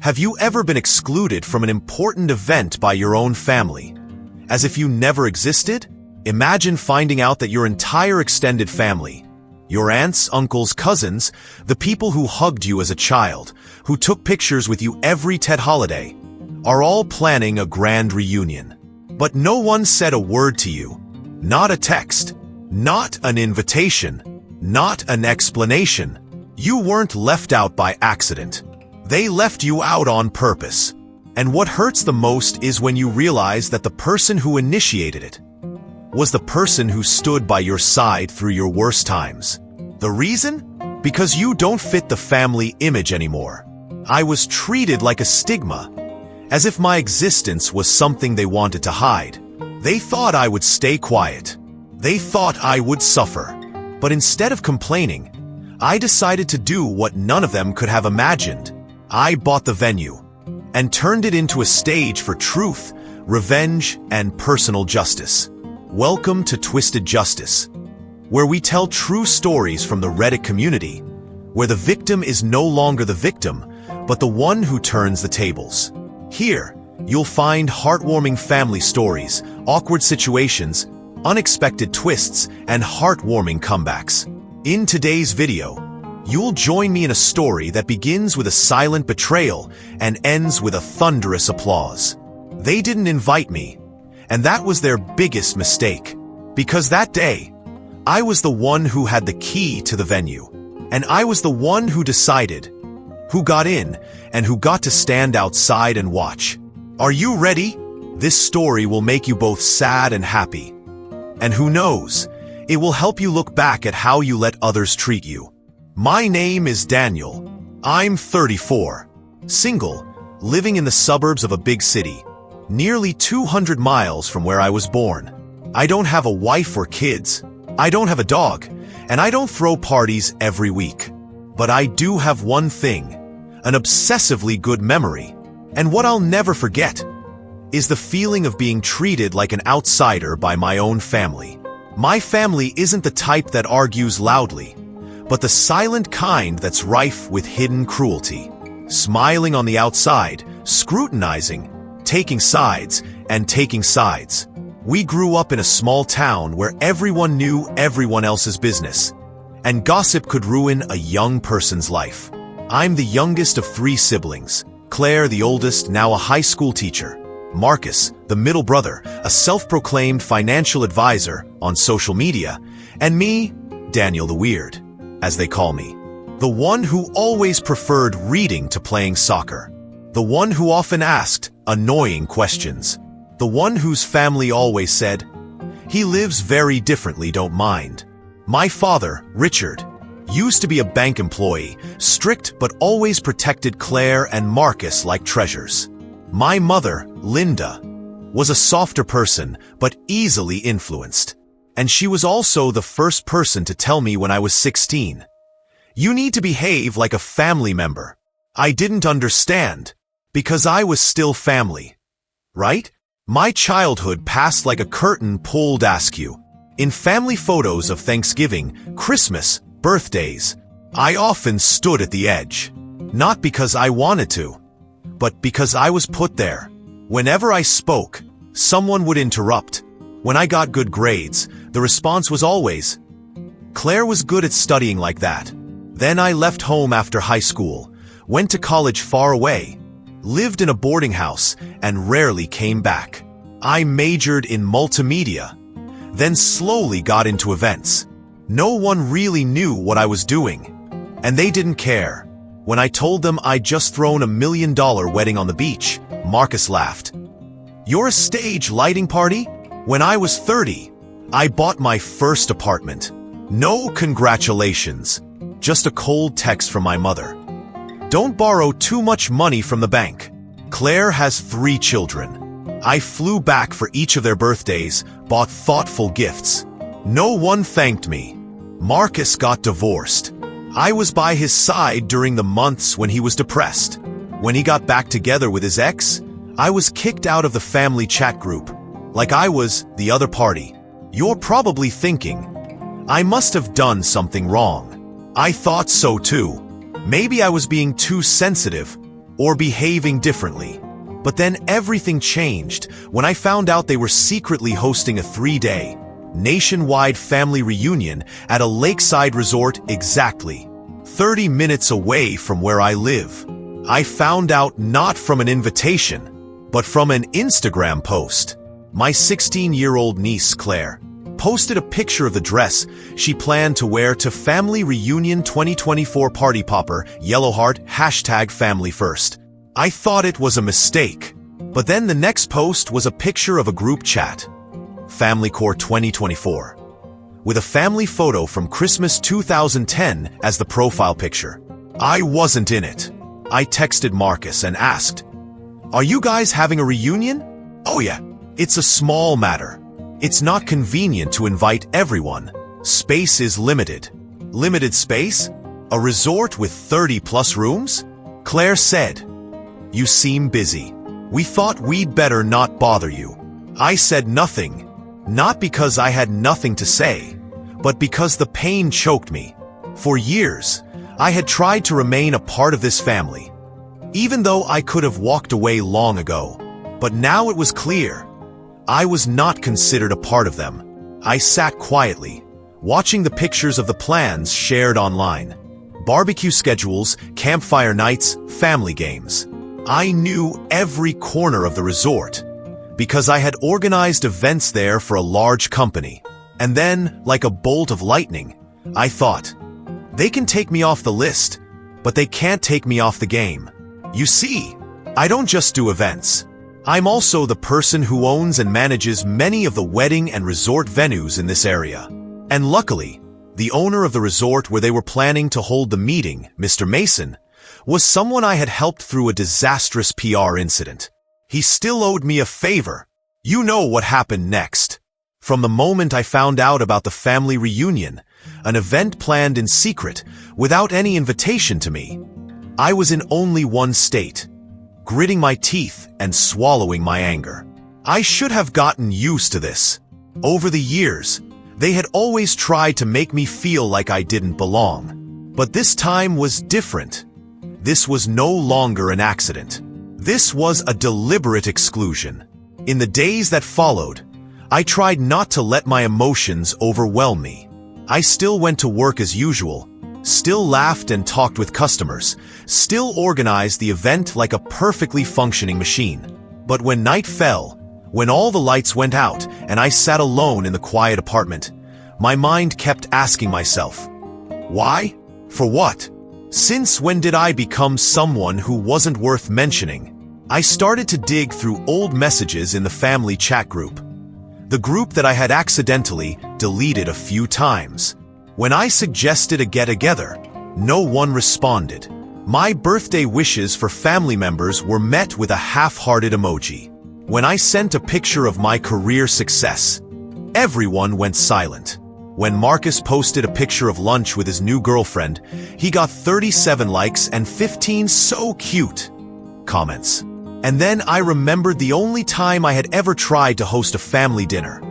Have you ever been excluded from an important event by your own family? As if you never existed? Imagine finding out that your entire extended family, your aunts, uncles, cousins, the people who hugged you as a child, who took pictures with you every Tet holiday, are all planning a grand reunion. But no one said a word to you. Not a text. Not an invitation. Not an explanation. You weren't left out by accident. They left you out on purpose. And what hurts the most is when you realize that the person who initiated it was the person who stood by your side through your worst times. The reason? Because you don't fit the family image anymore. I was treated like a stigma, as if my existence was something they wanted to hide. They thought I would stay quiet. They thought I would suffer. But instead of complaining, I decided to do what none of them could have imagined. I bought the venue and turned it into a stage for truth, revenge, and personal justice. Welcome to Twisted Justice, where we tell true stories from the Reddit community, where the victim is no longer the victim, but the one who turns the tables. Here, you'll find heartwarming family stories, awkward situations, unexpected twists, and heartwarming comebacks. In today's video, you'll join me in a story that begins with a silent betrayal and ends with a thunderous applause. They didn't invite me, and that was their biggest mistake. Because that day, I was the one who had the key to the venue, and I was the one who decided who got in and who got to stand outside and watch. Are you ready? This story will make you both sad and happy. And who knows, it will help you look back at how you let others treat you. My name is Daniel. I'm 34, single, living in the suburbs of a big city, nearly 200 miles from where I was born. I don't have a wife or kids. I don't have a dog, and I don't throw parties every week. But I do have one thing, an obsessively good memory. And what I'll never forget is the feeling of being treated like an outsider by my own family. My family isn't the type that argues loudly, but the silent kind that's rife with hidden cruelty. Smiling on the outside, scrutinizing, taking sides, and taking sides. We grew up in a small town where everyone knew everyone else's business, and gossip could ruin a young person's life. I'm the youngest of 3 siblings. Claire, the oldest, now a high school teacher. Marcus, the middle brother, a self-proclaimed financial advisor on social media. And me, Daniel the Weird, as they call me. The one who always preferred reading to playing soccer. The one who often asked annoying questions. The one whose family always said, "He lives very differently, don't mind." My father, Richard, used to be a bank employee, strict but always protected Claire and Marcus like treasures. My mother, Linda, was a softer person but easily influenced. And she was also the first person to tell me when I was 16, "You need to behave like a family member." I didn't understand, because I was still family. Right? My childhood passed like a curtain pulled askew. In family photos of Thanksgiving, Christmas, birthdays, I often stood at the edge. Not because I wanted to, but because I was put there. Whenever I spoke, someone would interrupt. When I got good grades, the response was always, "Claire was good at studying like that." Then I left home after high school, went to college far away, lived in a boarding house, and rarely came back. I majored in multimedia, then slowly got into events. No one really knew what I was doing, and they didn't care. When I told them I'd just thrown $1 million wedding on the beach, Marcus laughed. "You're a stage lighting party?" When I was 30, I bought my first apartment. No congratulations, just a cold text from my mother. "Don't borrow too much money from the bank. Claire has 3 children." I flew back for each of their birthdays, bought thoughtful gifts. No one thanked me. Marcus got divorced. I was by his side during the months when he was depressed. When he got back together with his ex, I was kicked out of the family chat group, like I was the other party. You're probably thinking, I must have done something wrong. I thought so too. Maybe I was being too sensitive, or behaving differently. But then everything changed when I found out they were secretly hosting a 3-day, nationwide family reunion at a lakeside resort exactly 30 minutes away from where I live. I found out not from an invitation, but from an Instagram post. My 16-year-old niece, Claire, posted a picture of the dress she planned to wear to Family Reunion 2024 Party Popper, Yellow Heart, #FamilyFirst. I thought it was a mistake, but then the next post was a picture of a group chat, Family Core 2024, with a family photo from Christmas 2010 as the profile picture. I wasn't in it. I texted Marcus and asked, "Are you guys having a reunion?" "Oh yeah, it's a small matter. It's not convenient to invite everyone. Space is limited." "Limited space? A resort with 30+ rooms?" Claire said. "You seem busy. We thought we'd better not bother you." I said nothing, not because I had nothing to say, but because the pain choked me. For years, I had tried to remain a part of this family, even though I could have walked away long ago. But now it was clear. I was not considered a part of them. I sat quietly, watching the pictures of the plans shared online. Barbecue schedules, campfire nights, family games. I knew every corner of the resort, because I had organized events there for a large company. And then, like a bolt of lightning, I thought, they can take me off the list, but they can't take me off the game. You see, I don't just do events. I'm also the person who owns and manages many of the wedding and resort venues in this area. And luckily, the owner of the resort where they were planning to hold the meeting, Mr. Mason, was someone I had helped through a disastrous PR incident. He still owed me a favor. You know what happened next. From the moment I found out about the family reunion, an event planned in secret, without any invitation to me, I was in only one state, gritting my teeth and swallowing my anger. I should have gotten used to this. Over the years, they had always tried to make me feel like I didn't belong. But this time was different. This was no longer an accident. This was a deliberate exclusion. In the days that followed, I tried not to let my emotions overwhelm me. I still went to work as usual, still laughed and talked with customers, still organized the event like a perfectly functioning machine. But when night fell, when all the lights went out and I sat alone in the quiet apartment, my mind kept asking myself, why? For what? Since when did I become someone who wasn't worth mentioning? I started to dig through old messages in the family chat group, the group that I had accidentally deleted a few times. When I suggested a get-together, no one responded. My birthday wishes for family members were met with a half-hearted emoji. When I sent a picture of my career success, everyone went silent. When Marcus posted a picture of lunch with his new girlfriend, he got 37 likes and 15 "so cute" comments. And then I remembered the only time I had ever tried to host a family dinner.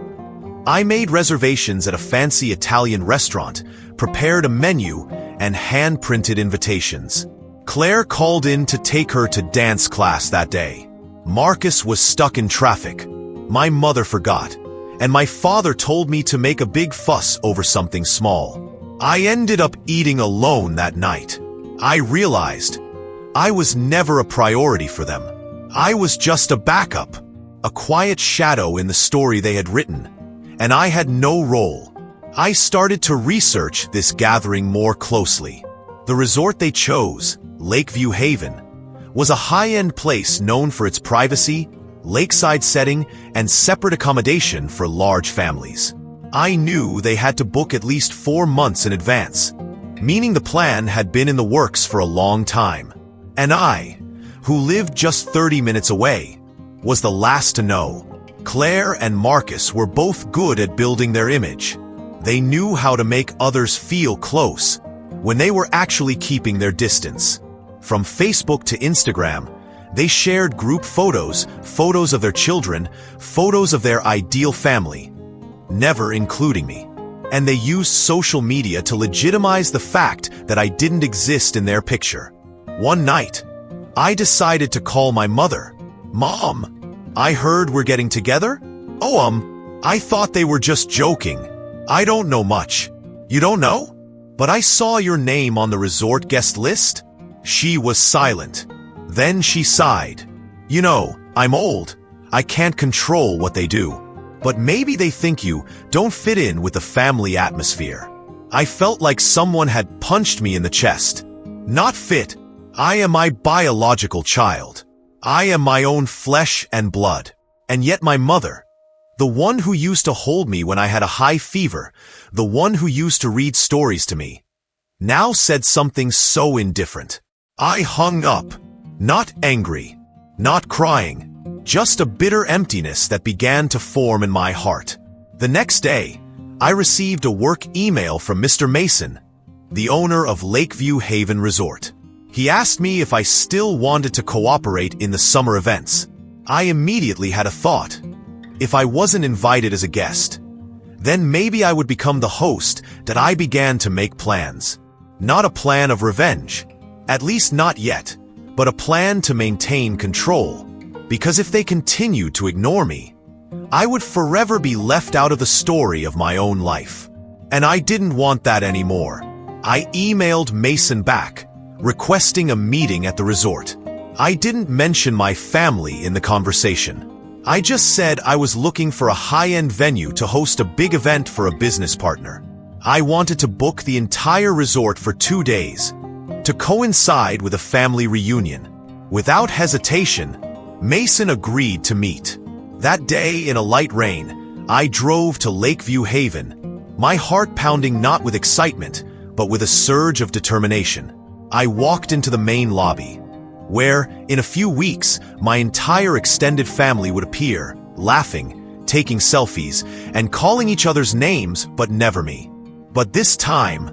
I made reservations at a fancy Italian restaurant, prepared a menu, and hand-printed invitations. Claire called in to take her to dance class that day. Marcus was stuck in traffic. My mother forgot, and my father told me to make a big fuss over something small. I ended up eating alone that night. I realized I was never a priority for them. I was just a backup, a quiet shadow in the story they had written, and I had no role. I started to research this gathering more closely. The resort they chose, Lakeview Haven, was a high-end place known for its privacy, lakeside setting, and separate accommodation for large families. I knew they had to book at least 4 months in advance, meaning the plan had been in the works for a long time. And I, who lived just 30 minutes away, was the last to know. Claire and Marcus were both good at building their image. They knew how to make others feel close when they were actually keeping their distance. From Facebook to Instagram, they shared group photos, photos of their children, photos of their ideal family, never including me. And they used social media to legitimize the fact that I didn't exist in their picture. One night, I decided to call my mother. "Mom, I heard we're getting together?" "Oh, I thought they were just joking. I don't know much." "You don't know? But I saw your name on the resort guest list." She was silent. Then she sighed. "You know, I'm old. I can't control what they do. But maybe they think you don't fit in with the family atmosphere." I felt like someone had punched me in the chest. Not fit. I am my biological child. I am my own flesh and blood. And yet my mother, the one who used to hold me when I had a high fever, the one who used to read stories to me, now said something so indifferent. I hung up, not angry, not crying, just a bitter emptiness that began to form in my heart. The next day, I received a work email from Mr. Mason, the owner of Lakeview Haven Resort. He asked me if I still wanted to cooperate in the summer events. I immediately had a thought. If I wasn't invited as a guest, then maybe I would become the host. That I began to make plans. Not a plan of revenge, at least not yet, but a plan to maintain control. Because if they continued to ignore me, I would forever be left out of the story of my own life. And I didn't want that anymore. I emailed Mason back, requesting a meeting at the resort. I didn't mention my family in the conversation. I just said I was looking for a high-end venue to host a big event for a business partner. I wanted to book the entire resort for 2 days, to coincide with a family reunion. Without hesitation, Mason agreed to meet. That day, in a light rain, I drove to Lakeview Haven, my heart pounding not with excitement, but with a surge of determination. I walked into the main lobby, where, in a few weeks, my entire extended family would appear, laughing, taking selfies, and calling each other's names, but never me. But this time,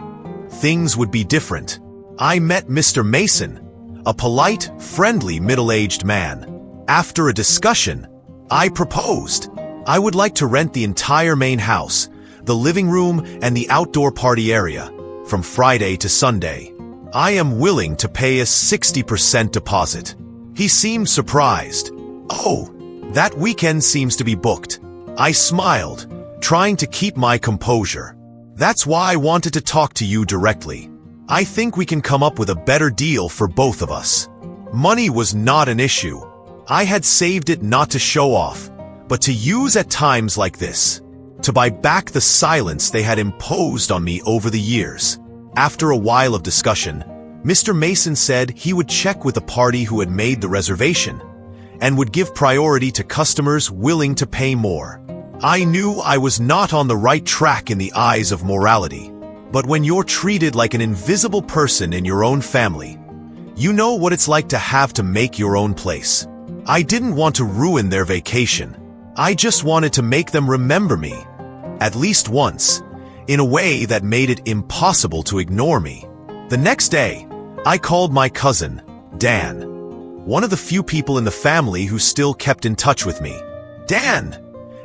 things would be different. I met Mr. Mason, a polite, friendly, middle-aged man. After a discussion, I proposed. I would like to rent the entire main house, the living room and the outdoor party area, from Friday to Sunday. I am willing to pay a 60% deposit. He seemed surprised. "Oh, that weekend seems to be booked." I smiled, trying to keep my composure. "That's why I wanted to talk to you directly. I think we can come up with a better deal for both of us." Money was not an issue. I had saved it not to show off, but to use at times like this, to buy back the silence they had imposed on me over the years. After a while of discussion, Mr. Mason said he would check with the party who had made the reservation and would give priority to customers willing to pay more. I knew I was not on the right track in the eyes of morality, but when you're treated like an invisible person in your own family, you know what it's like to have to make your own place. I didn't want to ruin their vacation. I just wanted to make them remember me, at least once, in a way that made it impossible to ignore me. The next day, I called my cousin, Dan, one of the few people in the family who still kept in touch with me. "Dan,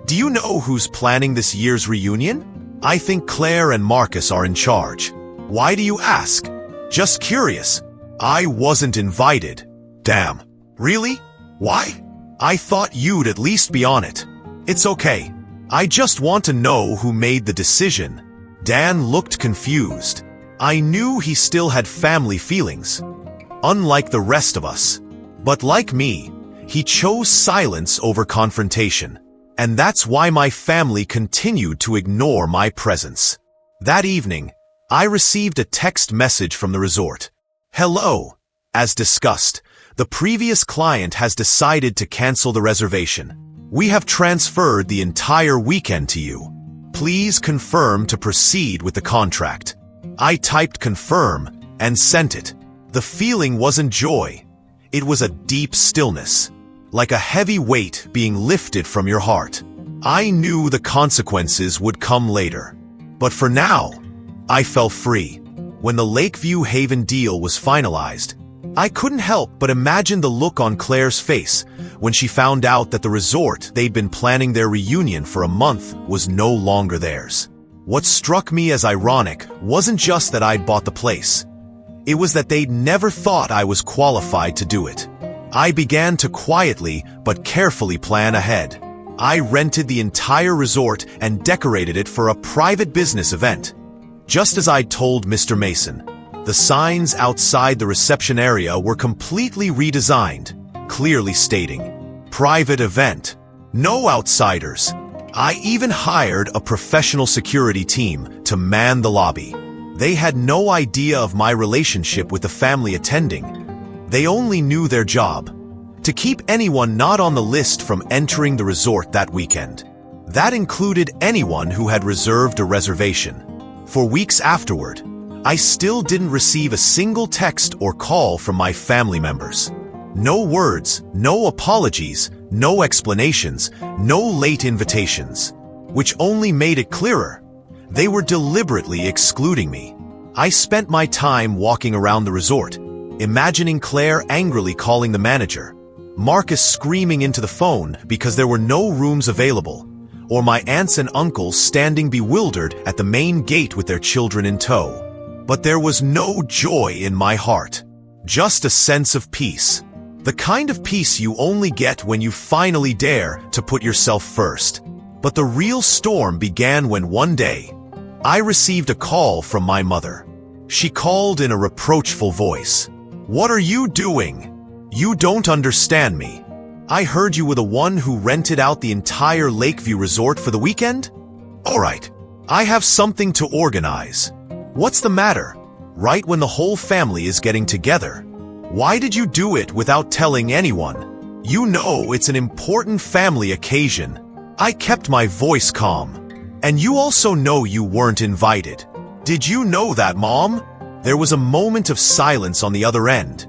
do you know who's planning this year's reunion? I think Claire and Marcus are in charge." "Why do you ask?" "Just curious." "I wasn't invited." "Damn. Really? Why? I thought you'd at least be on it." "It's okay. I just want to know who made the decision." Dan looked confused. I knew he still had family feelings, unlike the rest of us. But like me, he chose silence over confrontation. And that's why my family continued to ignore my presence. That evening, I received a text message from the resort. "Hello. As discussed, the previous client has decided to cancel the reservation. We have transferred the entire weekend to you. Please confirm to proceed with the contract." I typed confirm and sent it. The feeling wasn't joy. It was a deep stillness, like a heavy weight being lifted from your heart. I knew the consequences would come later. But for now, I felt free. When the Lakeview Haven deal was finalized, I couldn't help but imagine the look on Claire's face when she found out that the resort they'd been planning their reunion for a month was no longer theirs. What struck me as ironic wasn't just that I'd bought the place. It was that they'd never thought I was qualified to do it. I began to quietly but carefully plan ahead. I rented the entire resort and decorated it for a private business event. Just as I'd told Mr. Mason, the signs outside the reception area were completely redesigned, clearly stating, "Private event. No outsiders." I even hired a professional security team to man the lobby. They had no idea of my relationship with the family attending. They only knew their job: to keep anyone not on the list from entering the resort that weekend. That included anyone who had reserved a reservation. For weeks afterward, I still didn't receive a single text or call from my family members. No words, no apologies, no explanations, no late invitations. Which only made it clearer. They were deliberately excluding me. I spent my time walking around the resort, imagining Claire angrily calling the manager, Marcus screaming into the phone because there were no rooms available, or my aunts and uncles standing bewildered at the main gate with their children in tow. But there was no joy in my heart, just a sense of peace. The kind of peace you only get when you finally dare to put yourself first. But the real storm began when one day, I received a call from my mother. She called in a reproachful voice. "What are you doing? You don't understand me. I heard you were the one who rented out the entire Lakeview Resort for the weekend? All right, I have something to organize. What's the matter? Right when the whole family is getting together. Why did you do it without telling anyone? You know it's an important family occasion." I kept my voice calm. "And you also know you weren't invited. Did you know that, Mom?" There was a moment of silence on the other end.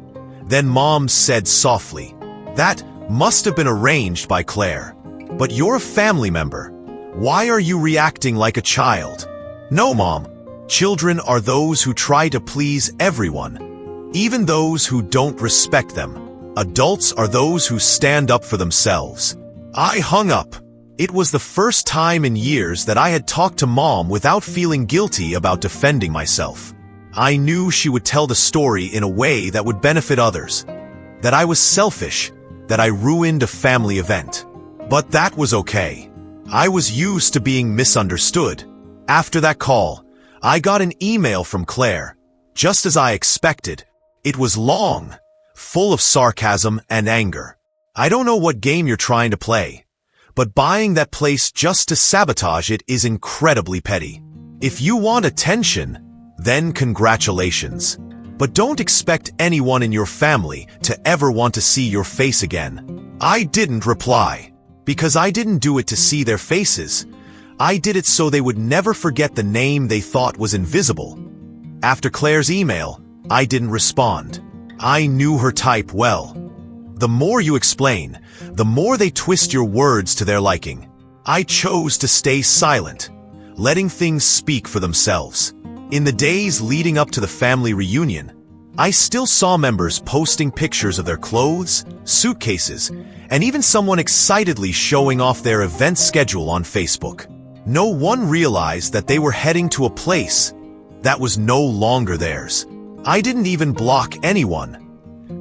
Then Mom said softly, "That must have been arranged by Claire. But you're a family member. Why are you reacting like a child?" "No, Mom. Children are those who try to please everyone, even those who don't respect them. Adults are those who stand up for themselves." I hung up. It was the first time in years that I had talked to Mom without feeling guilty about defending myself. I knew she would tell the story in a way that would benefit others. That I was selfish, that I ruined a family event. But that was okay. I was used to being misunderstood. After that call, I got an email from Claire, just as I expected. It was long, full of sarcasm and anger. "I don't know what game you're trying to play, but buying that place just to sabotage it is incredibly petty. If you want attention, then congratulations. But don't expect anyone in your family to ever want to see your face again." I didn't reply, because I didn't do it to see their faces. I did it so they would never forget the name they thought was invisible. After Claire's email, I didn't respond. I knew her type well. The more you explain, the more they twist your words to their liking. I chose to stay silent, letting things speak for themselves. In the days leading up to the family reunion, I still saw members posting pictures of their clothes, suitcases, and even someone excitedly showing off their event schedule on Facebook. No one realized that they were heading to a place that was no longer theirs. I didn't even block anyone,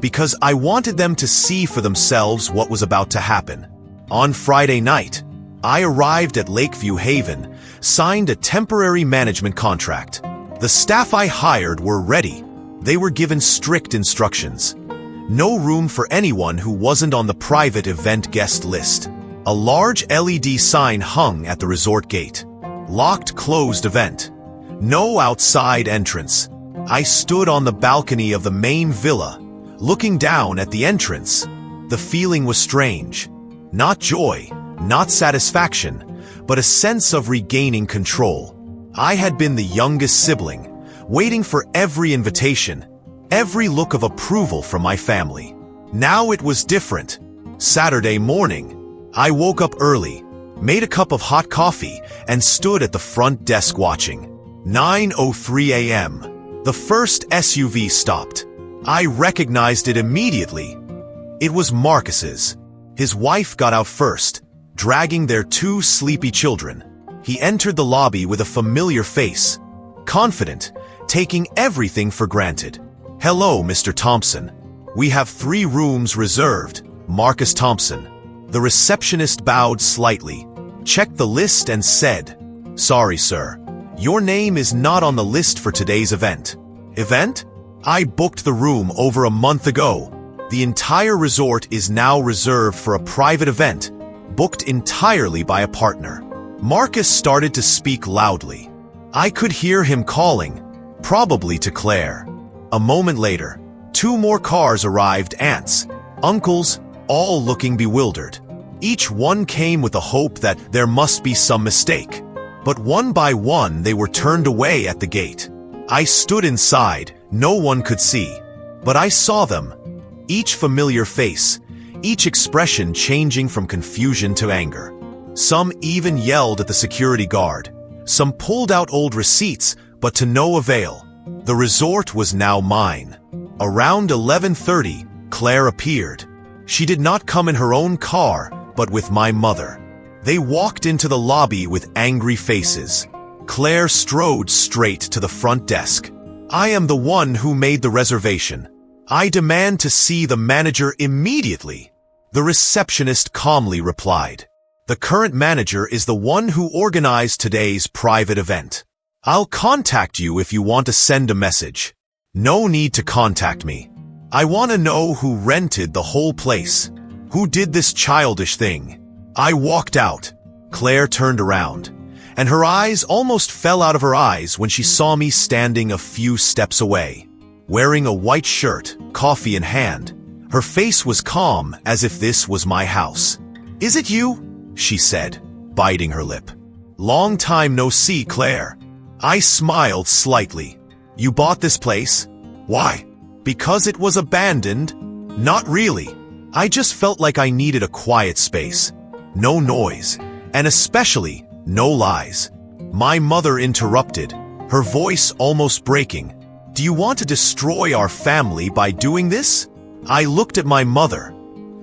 because I wanted them to see for themselves what was about to happen. On Friday night, I arrived at Lakeview Haven, signed a temporary management contract. The staff I hired were ready. They were given strict instructions. No room for anyone who wasn't on the private event guest list. A large LED sign hung at the resort gate. Locked closed event. No outside entrance. I stood on the balcony of the main villa, looking down at the entrance. The feeling was strange. Not joy, not satisfaction, but a sense of regaining control. I had been the youngest sibling, waiting for every invitation, every look of approval from my family. Now it was different. Saturday morning, I woke up early, made a cup of hot coffee, and stood at the front desk watching. 9:03 a.m. The first SUV stopped. I recognized it immediately. It was Marcus's. His wife got out first, dragging their two sleepy children. He entered the lobby with a familiar face, confident, taking everything for granted. "Hello, Mr. Thompson. We have 3 rooms reserved, Marcus Thompson." The receptionist bowed slightly, checked the list and said, "Sorry, sir. Your name is not on the list for today's event." "Event? I booked the room over a month ago. The entire resort is now reserved for a private event, booked entirely by a partner." Marcus started to speak loudly. I could hear him calling, probably to Claire. A moment later, 2 more cars arrived, aunts, uncles, all looking bewildered. Each one came with a hope that there must be some mistake. But one by one they were turned away at the gate. I stood inside, no one could see. But I saw them, each familiar face, each expression changing from confusion to anger. Some even yelled at the security guard. Some pulled out old receipts, but to no avail. The resort was now mine. Around 11:30, Claire appeared. She did not come in her own car, but with my mother. They walked into the lobby with angry faces. Claire strode straight to the front desk. "I am the one who made the reservation. I demand to see the manager immediately." The receptionist calmly replied, "The current manager is the one who organized today's private event. I'll contact you if you want to send a message." "No need to contact me. I want to know who rented the whole place. Who did this childish thing?" I walked out. Claire turned around, and her eyes almost fell out of her eyes when she saw me standing a few steps away. Wearing a white shirt, coffee in hand, her face was calm as if this was my house. "Is it you?" she said, biting her lip. "Long time no see, Claire." I smiled slightly. "You bought this place? Why? Because it was abandoned?" "Not really. I just felt like I needed a quiet space. No noise, and especially no lies." My mother interrupted, her voice almost breaking. "Do you want to destroy our family by doing this?" I looked at my mother.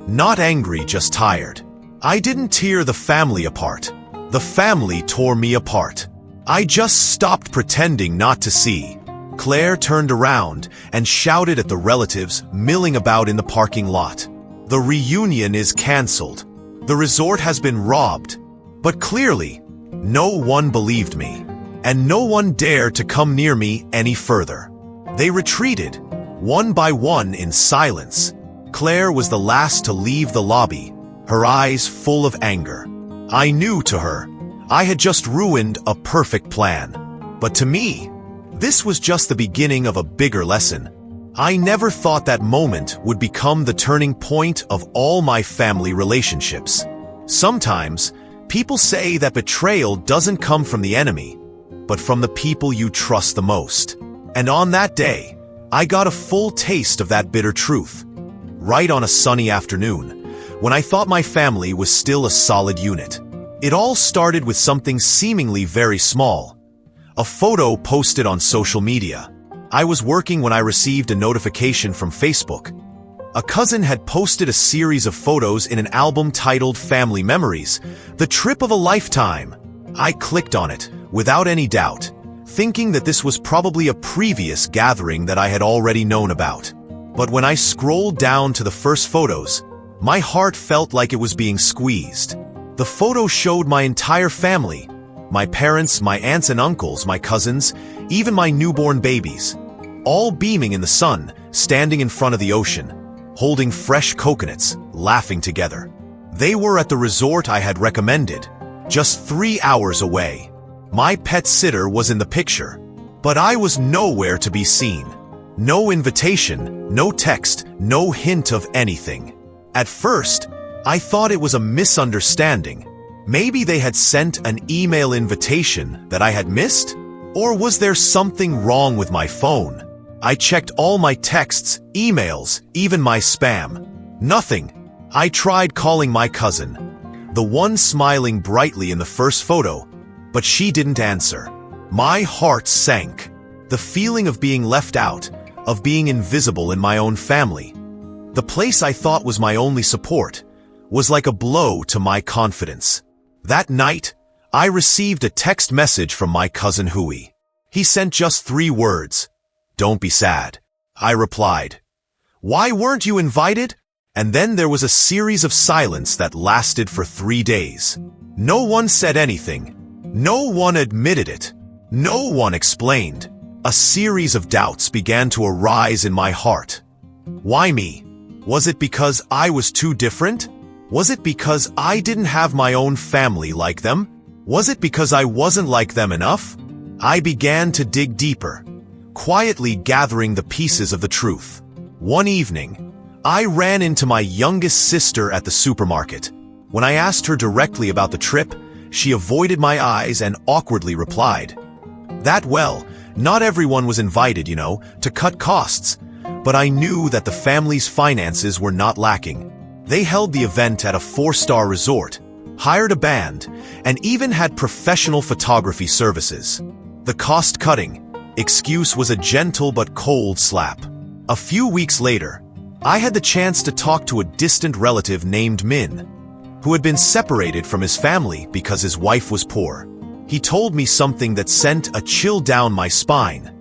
Not angry, just tired. I didn't tear the family apart. The family tore me apart. I just stopped pretending not to see. Claire turned around and shouted at the relatives milling about in the parking lot. "The reunion is cancelled. The resort has been robbed." But clearly, no one believed me, and no one dared to come near me any further. They retreated, one by one in silence. Claire was the last to leave the lobby, her eyes full of anger. I knew to her, I had just ruined a perfect plan. But to me, this was just the beginning of a bigger lesson. I never thought that moment would become the turning point of all my family relationships. Sometimes, people say that betrayal doesn't come from the enemy, but from the people you trust the most. And on that day, I got a full taste of that bitter truth. Right on a sunny afternoon, when I thought my family was still a solid unit. It all started with something seemingly very small. A photo posted on social media. I was working when I received a notification from Facebook. A cousin had posted a series of photos in an album titled Family Memories, the trip of a lifetime. I clicked on it, without any doubt, thinking that this was probably a previous gathering that I had already known about. But when I scrolled down to the first photos, my heart felt like it was being squeezed. The photo showed my entire family, my parents, my aunts and uncles, my cousins, even my newborn babies, all beaming in the sun, standing in front of the ocean, holding fresh coconuts, laughing together. They were at the resort I had recommended, just 3 hours away. My pet sitter was in the picture, but I was nowhere to be seen. No invitation, no text, no hint of anything. At first, I thought it was a misunderstanding. Maybe they had sent an email invitation that I had missed? Or was there something wrong with my phone? I checked all my texts, emails, even my spam. Nothing. I tried calling my cousin, the one smiling brightly in the first photo, but she didn't answer. My heart sank. The feeling of being left out, of being invisible in my own family, the place I thought was my only support, was like a blow to my confidence. That night, I received a text message from my cousin Hui. He sent just 3 words. "Don't be sad. I replied. "Why weren't you invited?" And then there was a series of silence that lasted for 3 days. No one said anything. No one admitted it. No one explained. A series of doubts began to arise in my heart. Why me? Was it because I was too different? Was it because I didn't have my own family like them? Was it because I wasn't like them enough? I began to dig deeper, quietly gathering the pieces of the truth. One evening, I ran into my youngest sister at the supermarket. When I asked her directly about the trip, she avoided my eyes and awkwardly replied, well, not everyone was invited, to cut costs. But I knew that the family's finances were not lacking. They held the event at a 4-star resort, hired a band, and even had professional photography services. The cost-cutting excuse was a gentle but cold slap. A few weeks later, I had the chance to talk to a distant relative named Min, who had been separated from his family because his wife was poor. He told me something that sent a chill down my spine.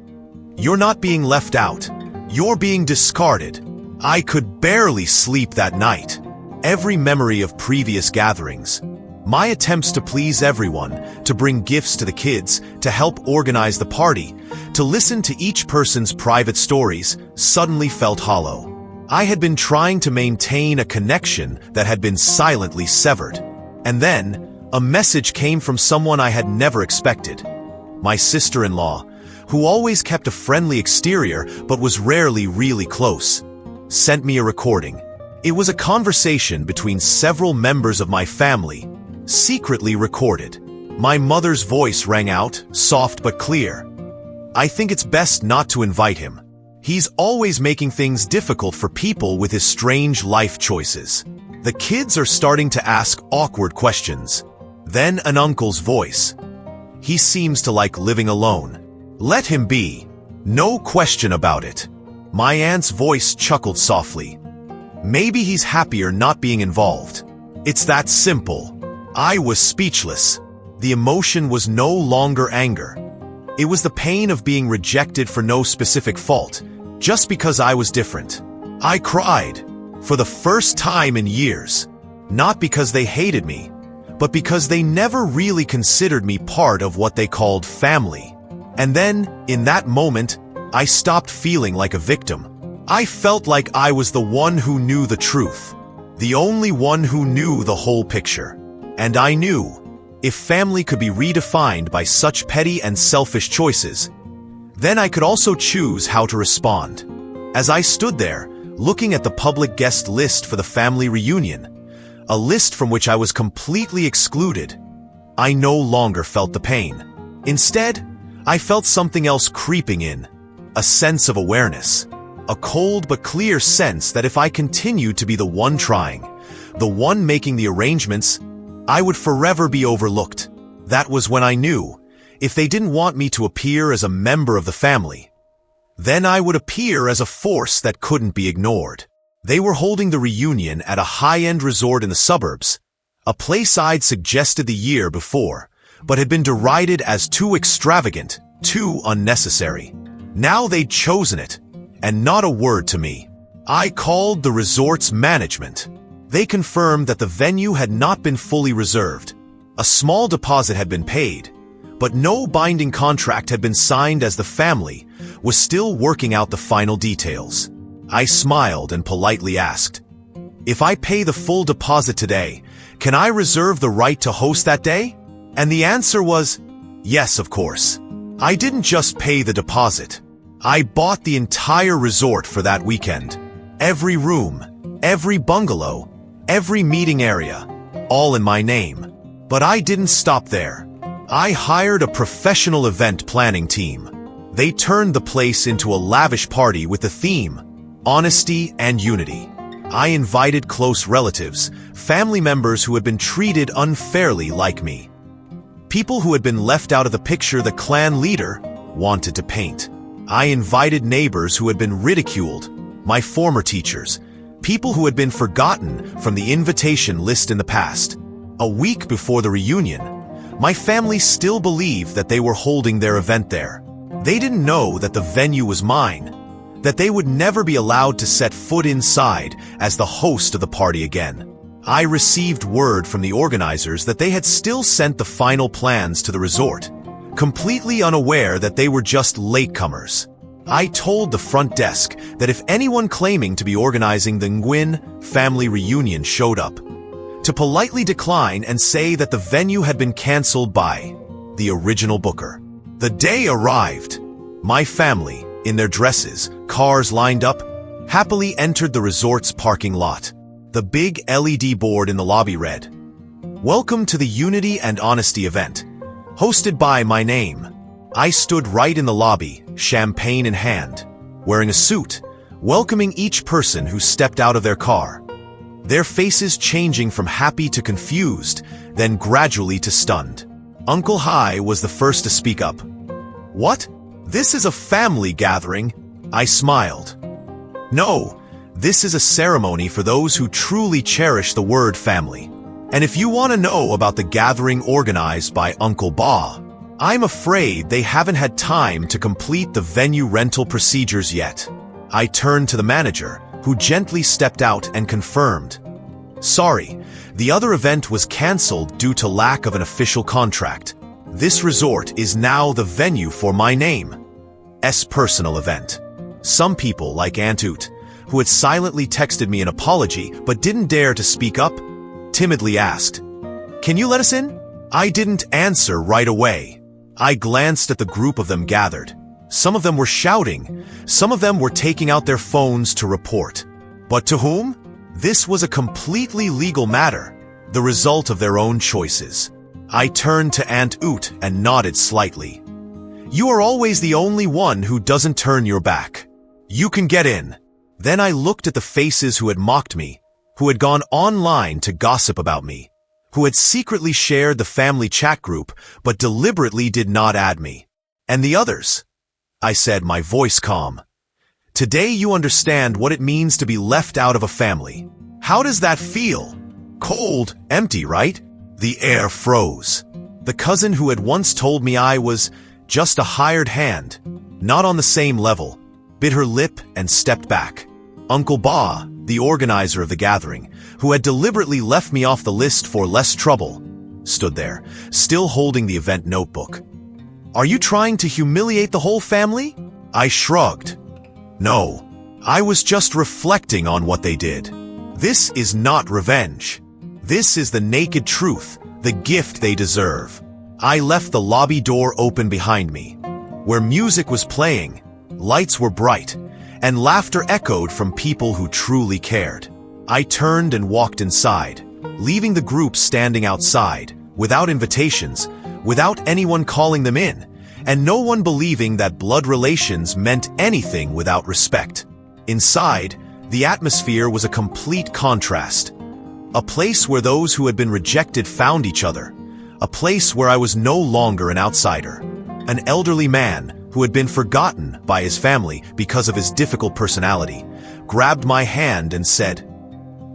"You're not being left out. You're being discarded." I could barely sleep that night. Every memory of previous gatherings, my attempts to please everyone, to bring gifts to the kids, to help organize the party, to listen to each person's private stories, suddenly felt hollow. I had been trying to maintain a connection that had been silently severed. And then, a message came from someone I had never expected. My sister-in-law, who always kept a friendly exterior but was rarely really close, sent me a recording. It was a conversation between several members of my family, secretly recorded. My mother's voice rang out, soft but clear. "I think it's best not to invite him. He's always making things difficult for people with his strange life choices. The kids are starting to ask awkward questions." Then an uncle's voice. "He seems to like living alone. Let him be. No question about it." My aunt's voice chuckled softly. "Maybe he's happier not being involved. It's that simple." I was speechless. The emotion was no longer anger. It was the pain of being rejected for no specific fault, just because I was different. I cried, for the first time in years, not because they hated me, but because they never really considered me part of what they called family. And then, in that moment, I stopped feeling like a victim. I felt like I was the one who knew the truth, the only one who knew the whole picture. And I knew, if family could be redefined by such petty and selfish choices, then I could also choose how to respond. As I stood there, looking at the public guest list for the family reunion, a list from which I was completely excluded, I no longer felt the pain. Instead, I felt something else creeping in, a sense of awareness, a cold but clear sense that if I continued to be the one trying, the one making the arrangements, I would forever be overlooked. That was when I knew, if they didn't want me to appear as a member of the family, then I would appear as a force that couldn't be ignored. They were holding the reunion at a high-end resort in the suburbs, a place I'd suggested the year before, but had been derided as too extravagant, too unnecessary. Now they'd chosen it, and not a word to me. I called the resort's management. They confirmed that the venue had not been fully reserved. A small deposit had been paid, but no binding contract had been signed as the family was still working out the final details. I smiled and politely asked, "If I pay the full deposit today, can I reserve the right to host that day?" And the answer was, yes, of course. I didn't just pay the deposit. I bought the entire resort for that weekend. Every room, every bungalow, every meeting area, all in my name. But I didn't stop there. I hired a professional event planning team. They turned the place into a lavish party with the theme, honesty and unity. I invited close relatives, family members who had been treated unfairly like me. People who had been left out of the picture the clan leader wanted to paint. I invited neighbors who had been ridiculed, my former teachers, people who had been forgotten from the invitation list in the past. A week before the reunion, my family still believed that they were holding their event there. They didn't know that the venue was mine. that they would never be allowed to set foot inside as the host of the party again. I received word from the organizers that they had still sent the final plans to the resort, completely unaware that they were just latecomers. I told the front desk that if anyone claiming to be organizing the Nguyen family reunion showed up, to politely decline and say that the venue had been canceled by the original booker. The day arrived. My family, in their dresses, cars lined up, happily entered the resort's parking lot. The big LED board in the lobby read, "Welcome to the Unity and Honesty event, hosted by my name." I stood right in the lobby, champagne in hand, wearing a suit, welcoming each person who stepped out of their car, their faces changing from happy to confused, then gradually to stunned. Uncle Hai was the first to speak up. "What? This is a family gathering?" I smiled. "No, this is a ceremony for those who truly cherish the word family. And if you want to know about the gathering organized by Uncle Ba, I'm afraid they haven't had time to complete the venue rental procedures yet." I turned to the manager, who gently stepped out and confirmed, "Sorry, the other event was canceled due to lack of an official contract. This resort is now the venue for my name's personal event." Some people, like Aunt Oot, who had silently texted me an apology but didn't dare to speak up, timidly asked, "Can you let us in?" I didn't answer right away. I glanced at the group of them gathered. Some of them were shouting, some of them were taking out their phones to report. But to whom? This was a completely legal matter, the result of their own choices. I turned to Aunt Oot and nodded slightly. "You are always the only one who doesn't turn your back. You can get in." Then I looked at the faces who had mocked me, who had gone online to gossip about me, who had secretly shared the family chat group but deliberately did not add me. "And the others?" I said, my voice calm. "Today you understand what it means to be left out of a family. How does that feel? Cold, empty, right?" The air froze. The cousin who had once told me I was just a hired hand, not on the same level, bit her lip and stepped back. Uncle Ba, the organizer of the gathering, who had deliberately left me off the list for less trouble, stood there, still holding the event notebook. "Are you trying to humiliate the whole family?" I shrugged. "No, I was just reflecting on what they did. This is not revenge. This is the naked truth, the gift they deserve." I left the lobby door open behind me. Where music was playing, lights were bright, and laughter echoed from people who truly cared. I turned and walked inside, leaving the group standing outside, without invitations, without anyone calling them in, and no one believing that blood relations meant anything without respect. Inside, the atmosphere was a complete contrast. A place where those who had been rejected found each other. A place where I was no longer an outsider. An elderly man, who had been forgotten by his family because of his difficult personality, grabbed my hand and said,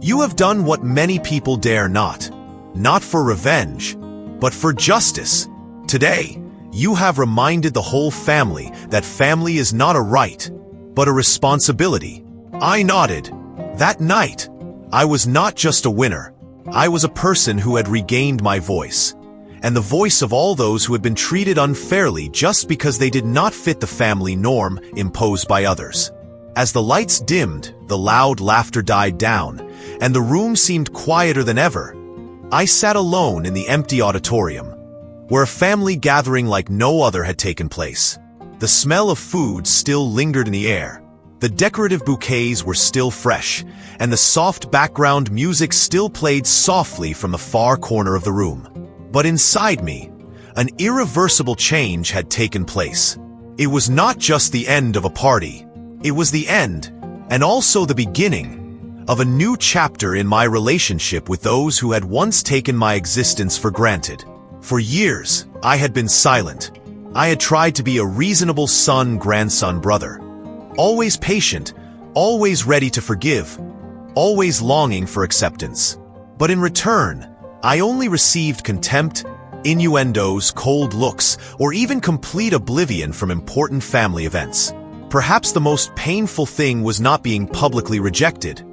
"You have done what many people dare not. Not for revenge, but for justice. Today, you have reminded the whole family that family is not a right, but a responsibility." I nodded. That night, I was not just a winner. I was a person who had regained my voice, and the voice of all those who had been treated unfairly just because they did not fit the family norm imposed by others. As the lights dimmed, the loud laughter died down, and the room seemed quieter than ever. I sat alone in the empty auditorium, where a family gathering like no other had taken place. The smell of food still lingered in the air. The decorative bouquets were still fresh, and the soft background music still played softly from the far corner of the room. But inside me, an irreversible change had taken place. It was not just the end of a party. It was the end, and also the beginning, of a new chapter in my relationship with those who had once taken my existence for granted. For years, I had been silent. I had tried to be a reasonable son, grandson, brother. Always patient, always ready to forgive, always longing for acceptance. But in return, I only received contempt, innuendos, cold looks, or even complete oblivion from important family events. Perhaps the most painful thing was not being publicly rejected,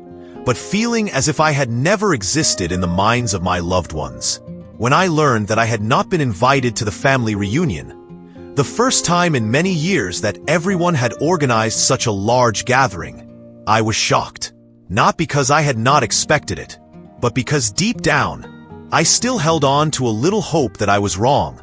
but feeling as if I had never existed in the minds of my loved ones. When I learned that I had not been invited to the family reunion, the first time in many years that everyone had organized such a large gathering, I was shocked. Not because I had not expected it, but because deep down, I still held on to a little hope that I was wrong,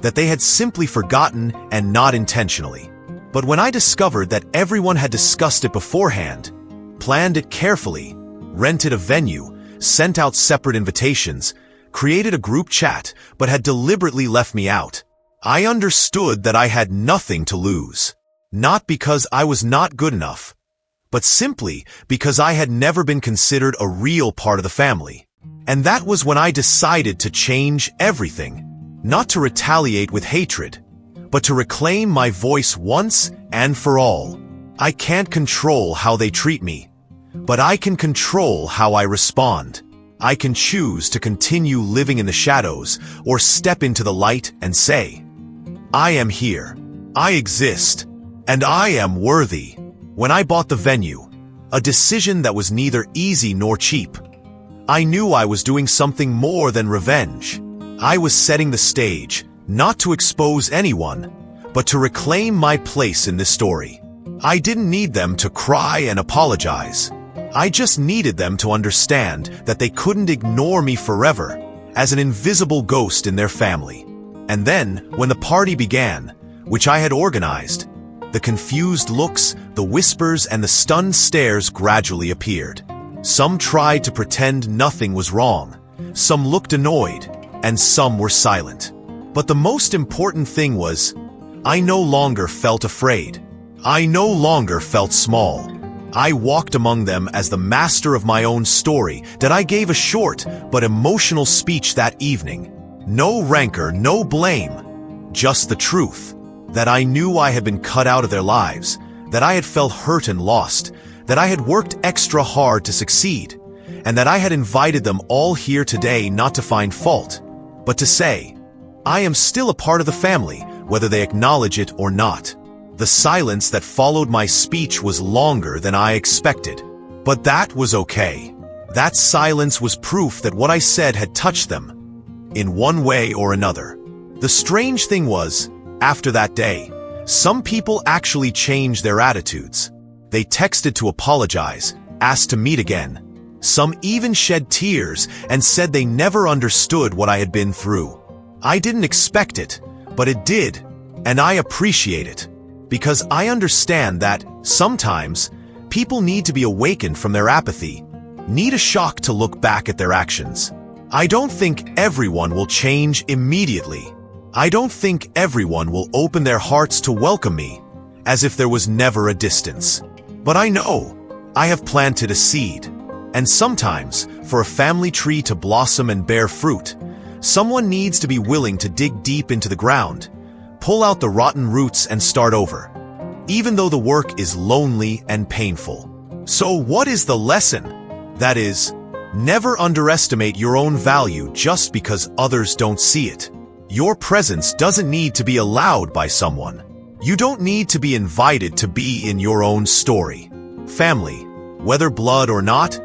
that they had simply forgotten and not intentionally. But when I discovered that everyone had discussed it beforehand, planned it carefully, rented a venue, sent out separate invitations, created a group chat, but had deliberately left me out, I understood that I had nothing to lose. Not because I was not good enough, but simply because I had never been considered a real part of the family. And that was when I decided to change everything, not to retaliate with hatred, but to reclaim my voice once and for all. I can't control how they treat me, but I can control how I respond. I can choose to continue living in the shadows or step into the light and say, I am here, I exist, and I am worthy. When I bought the venue, a decision that was neither easy nor cheap, I knew I was doing something more than revenge. I was setting the stage, not to expose anyone, but to reclaim my place in this story. I didn't need them to cry and apologize. I just needed them to understand that they couldn't ignore me forever as an invisible ghost in their family. And then, when the party began, which I had organized, the confused looks, the whispers, and the stunned stares gradually appeared. Some tried to pretend nothing was wrong, some looked annoyed, and some were silent. But the most important thing was, I no longer felt afraid. I no longer felt small. I walked among them as the master of my own story that I gave a short but emotional speech that evening. No rancor, no blame, just the truth. That I knew I had been cut out of their lives, that I had felt hurt and lost, that I had worked extra hard to succeed, and that I had invited them all here today not to find fault, but to say, I am still a part of the family, whether they acknowledge it or not. The silence that followed my speech was longer than I expected, but that was okay. That silence was proof that what I said had touched them, in one way or another. The strange thing was, after that day, some people actually changed their attitudes. They texted to apologize, asked to meet again. Some even shed tears and said they never understood what I had been through. I didn't expect it, but it did, and I appreciate it. Because I understand that, sometimes, people need to be awakened from their apathy, need a shock to look back at their actions. I don't think everyone will change immediately. I don't think everyone will open their hearts to welcome me, as if there was never a distance. But I know, I have planted a seed. And sometimes, for a family tree to blossom and bear fruit, someone needs to be willing to dig deep into the ground, pull out the rotten roots and start over, even though the work is lonely and painful. So what is the lesson? That is, never underestimate your own value just because others don't see it. Your presence doesn't need to be allowed by someone. You don't need to be invited to be in your own story. Family, whether blood or not,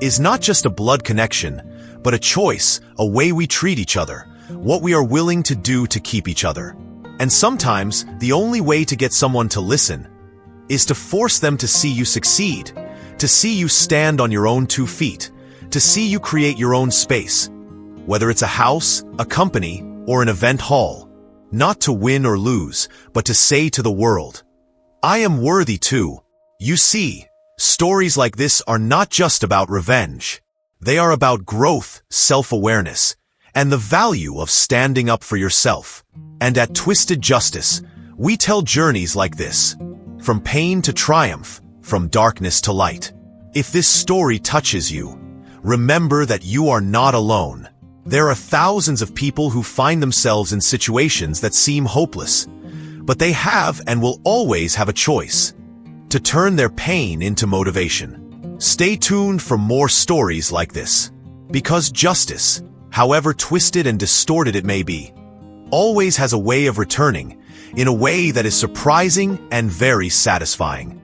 is not just a blood connection, but a choice, a way we treat each other, what we are willing to do to keep each other. And sometimes, the only way to get someone to listen is to force them to see you succeed, to see you stand on your own 2 feet, to see you create your own space, whether it's a house, a company, or an event hall. Not to win or lose, but to say to the world, I am worthy too. You see, stories like this are not just about revenge. They are about growth, self-awareness, and the value of standing up for yourself. And at Twisted Justice, we tell journeys like this, from pain to triumph, from darkness to light. If this story touches you, remember that you are not alone. There are thousands of people who find themselves in situations that seem hopeless, but they have and will always have a choice to turn their pain into motivation. Stay tuned for more stories like this, because justice, however twisted and distorted it may be, always has a way of returning, in a way that is surprising and very satisfying.